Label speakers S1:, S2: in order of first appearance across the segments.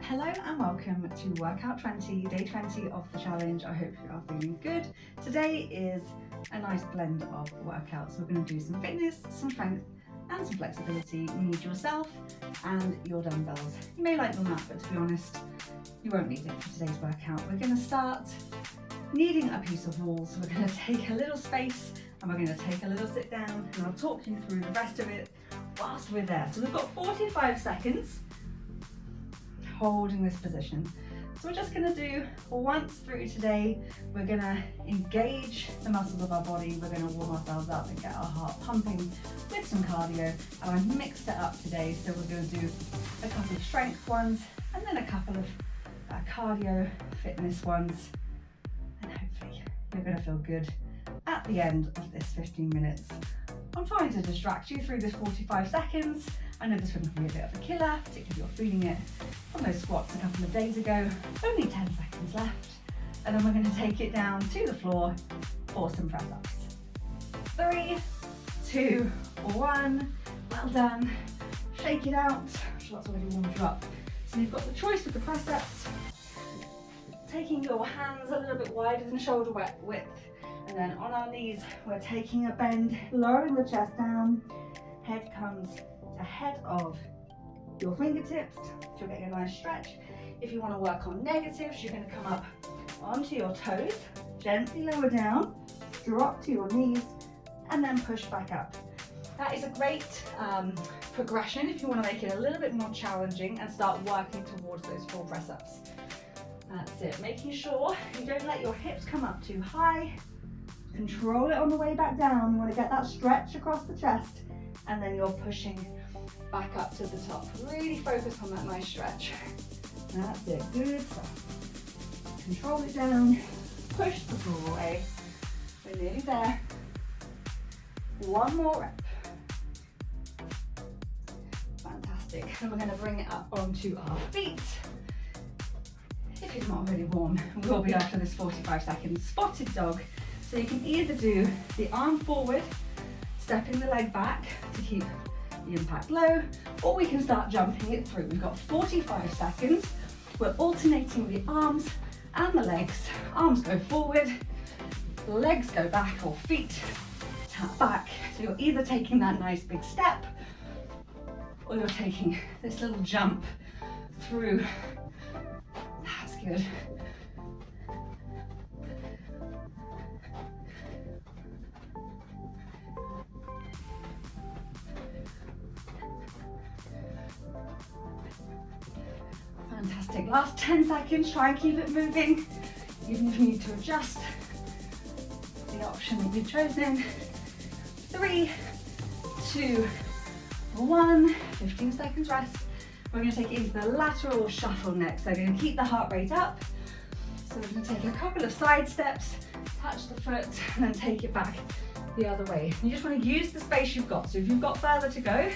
S1: Hello and welcome to Workout 20, day 20 of the challenge. I hope you are feeling good. Today is a nice blend of workouts. We're going to do some fitness, some strength and some flexibility. You need yourself and your dumbbells. You may like the mat, but to be honest, you won't need it for today's workout. We're going to start needing a piece of wall. So we're going to take a little space and we're going to take a little sit down, and I'll talk you through the rest of it whilst we're there. So we've got 45 seconds holding this position. So we're just going to do once through today. We're going to engage the muscles of our body. We're going to warm ourselves up and get our heart pumping with some cardio. And I've mixed it up today. So we're going to do a couple of strength ones and then a couple of cardio fitness ones. And hopefully you're going to feel good at the end of this 15 minutes. I'm trying to distract you through this 45 seconds. I know this one can be a bit of a killer, particularly if you're feeling it from those squats a couple of days ago. Only 10 seconds left. And then we're going to take it down to the floor for some press ups. 3, 2, 1. Well done. Shake it out. That's already warmed you up. So you've got the choice with the press ups. Taking your hands a little bit wider than shoulder width. And then on our knees, we're taking a bend, lowering the chest down. Head comes ahead of your fingertips, so you're getting a nice stretch. If you want to work on negatives, you're going to come up onto your toes, gently lower down, drop to your knees, and then push back up. That is a great progression if you want to make it a little bit more challenging and start working towards those full press ups. That's it, making sure you don't let your hips come up too high. Control it on the way back down. You want to get that stretch across the chest, and then you're pushing back up to the top. Really focus on that nice stretch. That's it, good stuff. Control it down, push the floor away. We're nearly there. One more rep. Fantastic. And we're going to bring it up onto our feet. If it's not really warm, we will be after this 45 seconds. Spotted dog. So you can either do the arm forward, stepping the leg back to keep the impact low, or we can start jumping it through. We've got 45 seconds. We're alternating the arms and the legs. Arms go forward, legs go back, or feet tap back. So you're either taking that nice big step, or you're taking this little jump through. That's good. Fantastic. Last 10 seconds, try and keep it moving. Even if you need to adjust the option that you've chosen. 3, 2, 1. 15 seconds rest. We're going to take it into the lateral shuffle next. So we're going to keep the heart rate up. So we're going to take a couple of side steps, touch the foot, and then take it back the other way. You just want to use the space you've got. So if you've got further to go,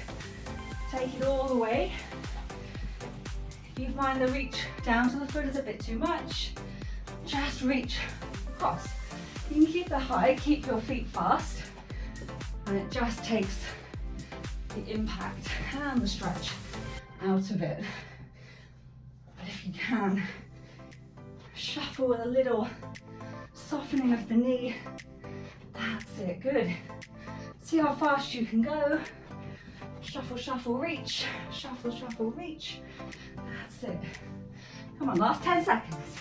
S1: take it all the way. If you find the reach down to the foot is a bit too much, just reach across. You can keep the height, keep your feet fast, and it just takes the impact and the stretch out of it. But if you can, shuffle with a little softening of the knee. That's it, good. See how fast you can go. Shuffle, shuffle, reach. Shuffle, shuffle, reach. That's it. Come on, last 10 seconds.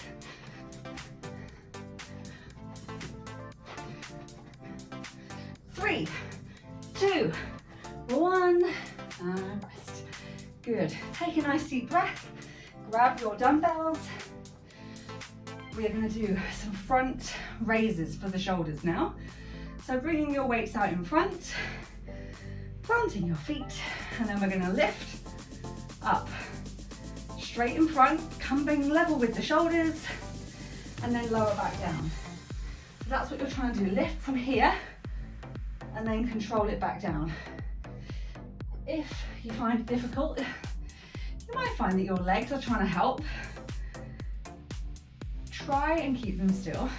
S1: 3, 2, 1, and rest. Good. Take a nice deep breath. Grab your dumbbells. We are going to do some front raises for the shoulders now. So bringing your weights out in front, planting your feet, and then we're going to lift up straight in front, coming level with the shoulders, and then lower back down. So that's what you're trying to do. Lift from here and then control it back down. If you find it difficult, you might find that your legs are trying to help. Try and keep them still.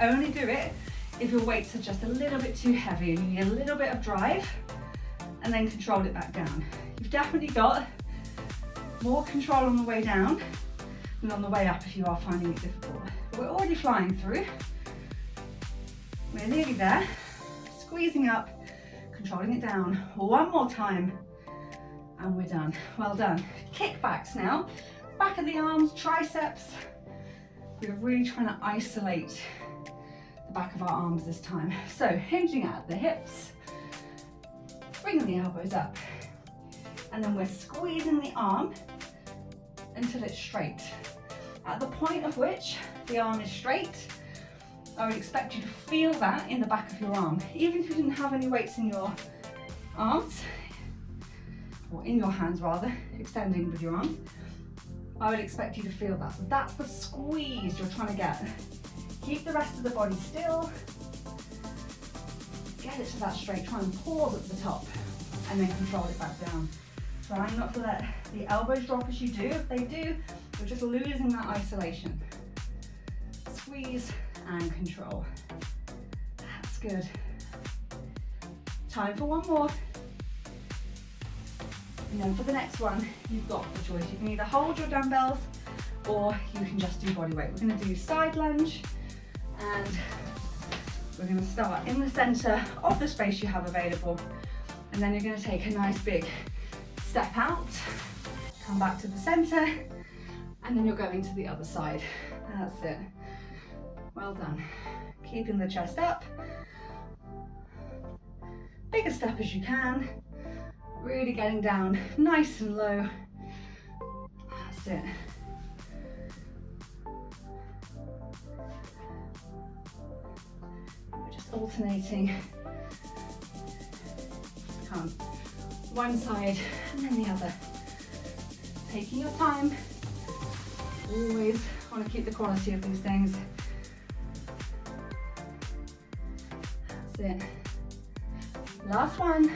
S1: Only do it if your weights are just a little bit too heavy and you need a little bit of drive, and then control it back down. You've definitely got more control on the way down and on the way up if you are finding it difficult. But we're already flying through. We're nearly there. Squeezing up, controlling it down. One more time, and we're done. Well done. Kickbacks now. Back of the arms, triceps. We're really trying to isolate the back of our arms this time. So hinging at the hips, bringing the elbows up, and then we're squeezing the arm until it's straight. At the point of which the arm is straight, I would expect you to feel that in the back of your arm. Even if you didn't have any weights in your arms, or in your hands rather, extending with your arms, I would expect you to feel that. So that's the squeeze you're trying to get. Keep the rest of the body still. Get it to that straight. Try and pause at the top and then control it back down. Trying not to let the elbows drop as you do. If they do, you're just losing that isolation. Squeeze and control. That's good. Time for one more. And then for the next one, you've got the choice. You can either hold your dumbbells or you can just do body weight. We're going to do side lunge, and we're going to start in the center of the space you have available. And then you're going to take a nice big step out, come back to the center, and then you're going to the other side. That's it. Well done. Keeping the chest up. Big a step as you can. Really getting down nice and low. That's it. We're just alternating. Come one side and then the other. Taking your time. Always want to keep the quality of these things. That's it. Last one.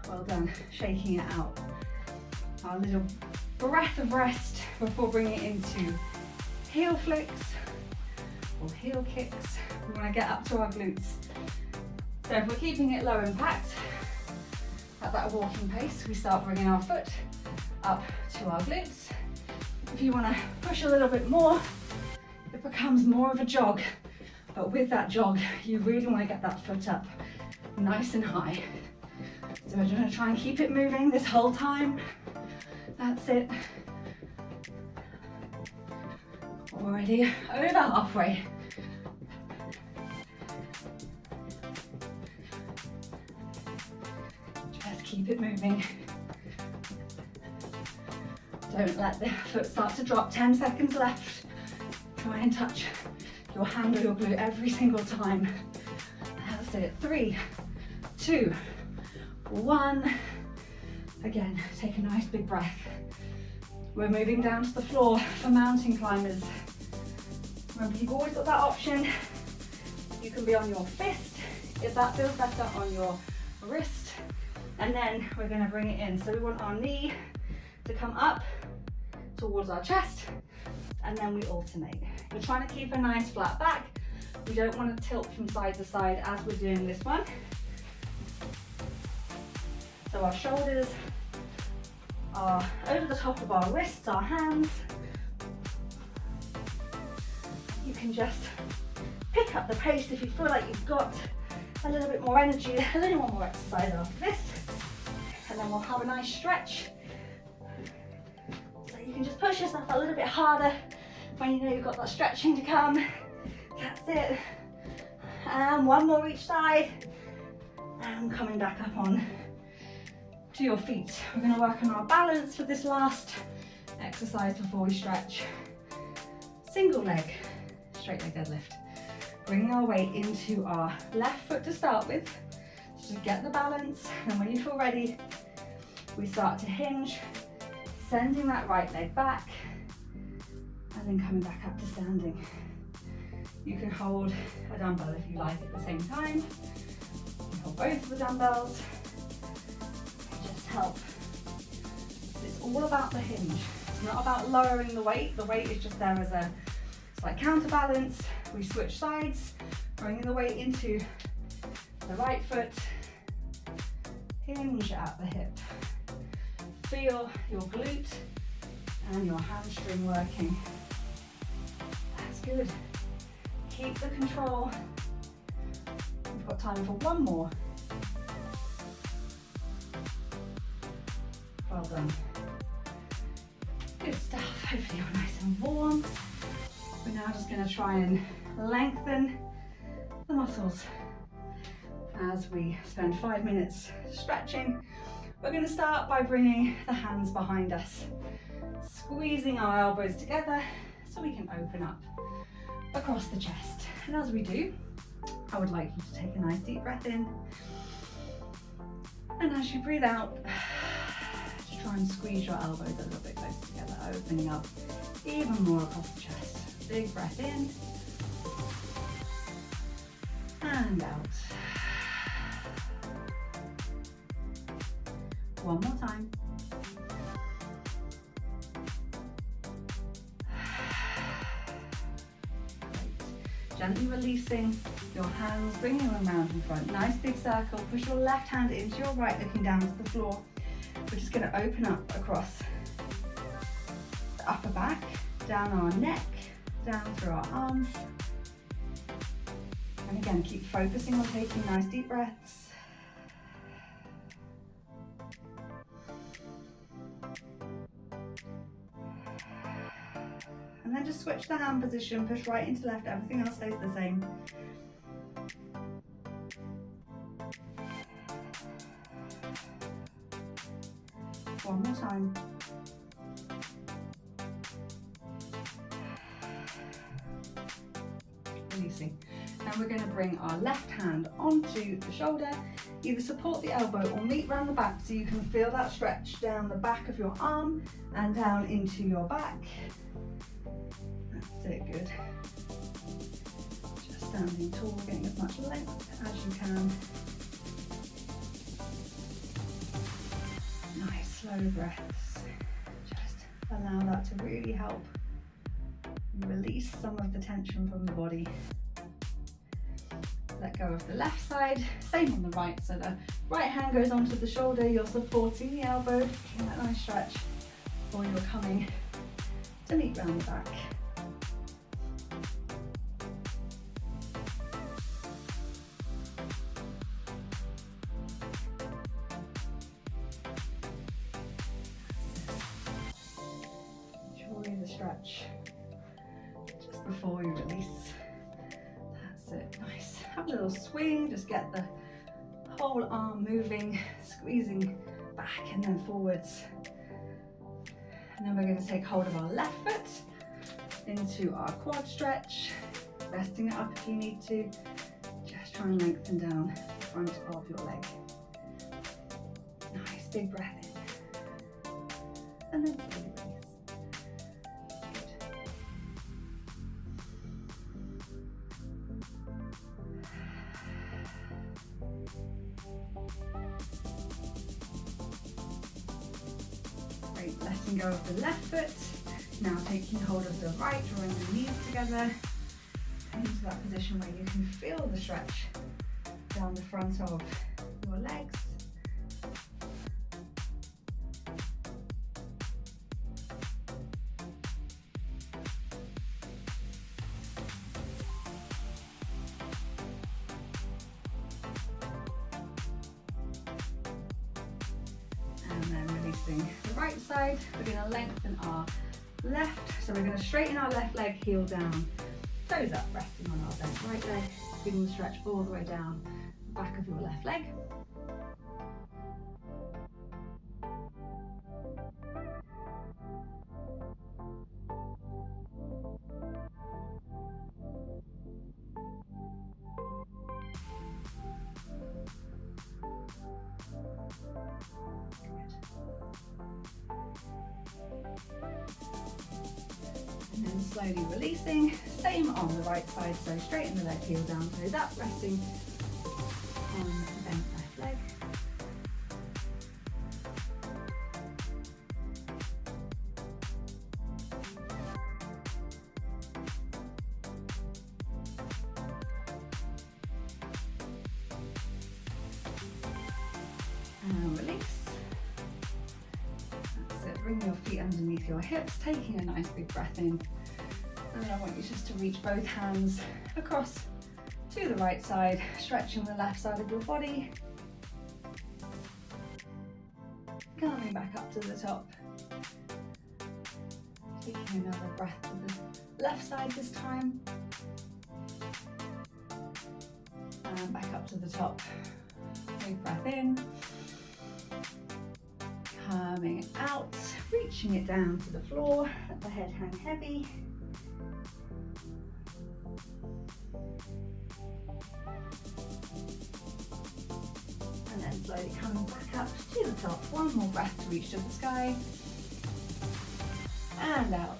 S1: Well done. Shaking it out. Our little breath of rest before bringing it into heel flicks or heel kicks. We want to get up to our glutes. So if we're keeping it low impact, at that walking pace, we start bringing our foot up to our glutes. If you want to push a little bit more, it becomes more of a jog. But with that jog, you really want to get that foot up nice and high. So we're going to try and keep it moving this whole time. That's it. Already over halfway. Just keep it moving. Don't let the foot start to drop. 10 seconds left. Try and touch your hand or your glute every single time. That's it. 3, 2, 1. Again, take a nice big breath. We're moving down to the floor for mountain climbers. Remember, you've always got that option. You can be on your fist, if that feels better, on your wrist. And then we're going to bring it in. So we want our knee to come up towards our chest, and then we alternate. We're trying to keep a nice flat back. We don't want to tilt from side to side as we're doing this one. So our shoulders are over the top of our wrists, our hands. You can just pick up the pace if you feel like you've got a little bit more energy, a little more exercise after this. And then we'll have a nice stretch. So you can just push yourself a little bit harder when you know you've got that stretching to come. That's it. And one more each side. And coming back up on to your feet. We're going to work on our balance for this last exercise before we stretch. Single leg, straight leg deadlift. Bringing our weight into our left foot to start with, so to get the balance, and when you feel ready, we start to hinge, sending that right leg back, and then coming back up to standing. You can hold a dumbbell if you like at the same time. You can hold both of the dumbbells. Just help. It's all about the hinge. It's not about lowering the weight. The weight is just there as a slight counterbalance. We switch sides, bringing the weight into the right foot. Hinge at the hip. Feel your glute and your hamstring working. That's good. Keep the control. We've got time for one more. Well done. Good stuff. Hopefully you're nice and warm. We're now just going to try and lengthen the muscles as we spend 5 minutes stretching. We're going to start by bringing the hands behind us, squeezing our elbows together so we can open up across the chest. And as we do, I would like you to take a nice deep breath in. And as you breathe out, just try and squeeze your elbows a little bit closer together, opening up even more across the chest. Big breath in and out. One more time. Great. Gently releasing your hands, bringing them around in front. Nice big circle. Push your left hand into your right, looking down to the floor. We're just going to open up across the upper back, down our neck, down through our arms. And again, keep focusing on taking nice deep breaths. And then just switch the hand position, push right into left, everything else stays the same. One more time. Releasing. Now we're going to bring our left hand onto the shoulder, either support the elbow or meet round the back so you can feel that stretch down the back of your arm and down into your back. That's it, good. Just standing tall, getting as much length as you can. Nice slow breaths. Just allow that to really help release some of the tension from the body. Let go of the left side, same on the right, so the right hand goes onto the shoulder, you're supporting the elbow, getting that nice stretch, or you're coming to meet round the back. Enjoy the stretch just before you release. That's it, nice. Have a little swing, just get the whole arm moving, squeezing back and then forwards. And then we're going to take hold of our left foot into our quad stretch, resting it up if you need to. Just try and lengthen down the front of your leg. Nice, big breath in. And then slowly release. Great, letting go of the left foot. Now taking hold of the right, drawing the knees together. Into that position where you can feel the stretch down the front of your legs. And then releasing the right side, we're going to lengthen our left, so we're going to straighten our left leg, heel down, toes up, resting on our bent right leg, feeling the stretch all the way down the back of your left leg. And then slowly releasing, same on the right side, so straighten the leg, heel down, toes up, resting on the bent left leg. And release. That's it, bring your feet underneath your hips, taking a nice big breath in. And then I want you just to reach both hands across to the right side, stretching the left side of your body. Coming back up to the top. Taking another breath to the left side this time. And back up to the top. Big breath in. Coming out, reaching it down to the floor, let the head hang heavy. And then slowly coming back up to the top. One more breath to reach to the sky. And out.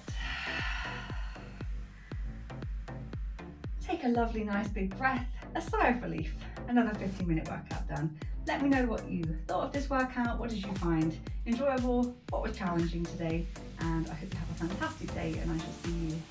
S1: Take a lovely, nice big breath, a sigh of relief. Another 15-minute workout done. Let me know what you thought of this workout. What did you find enjoyable? What was challenging today? And I hope you have a fantastic day, and I shall see you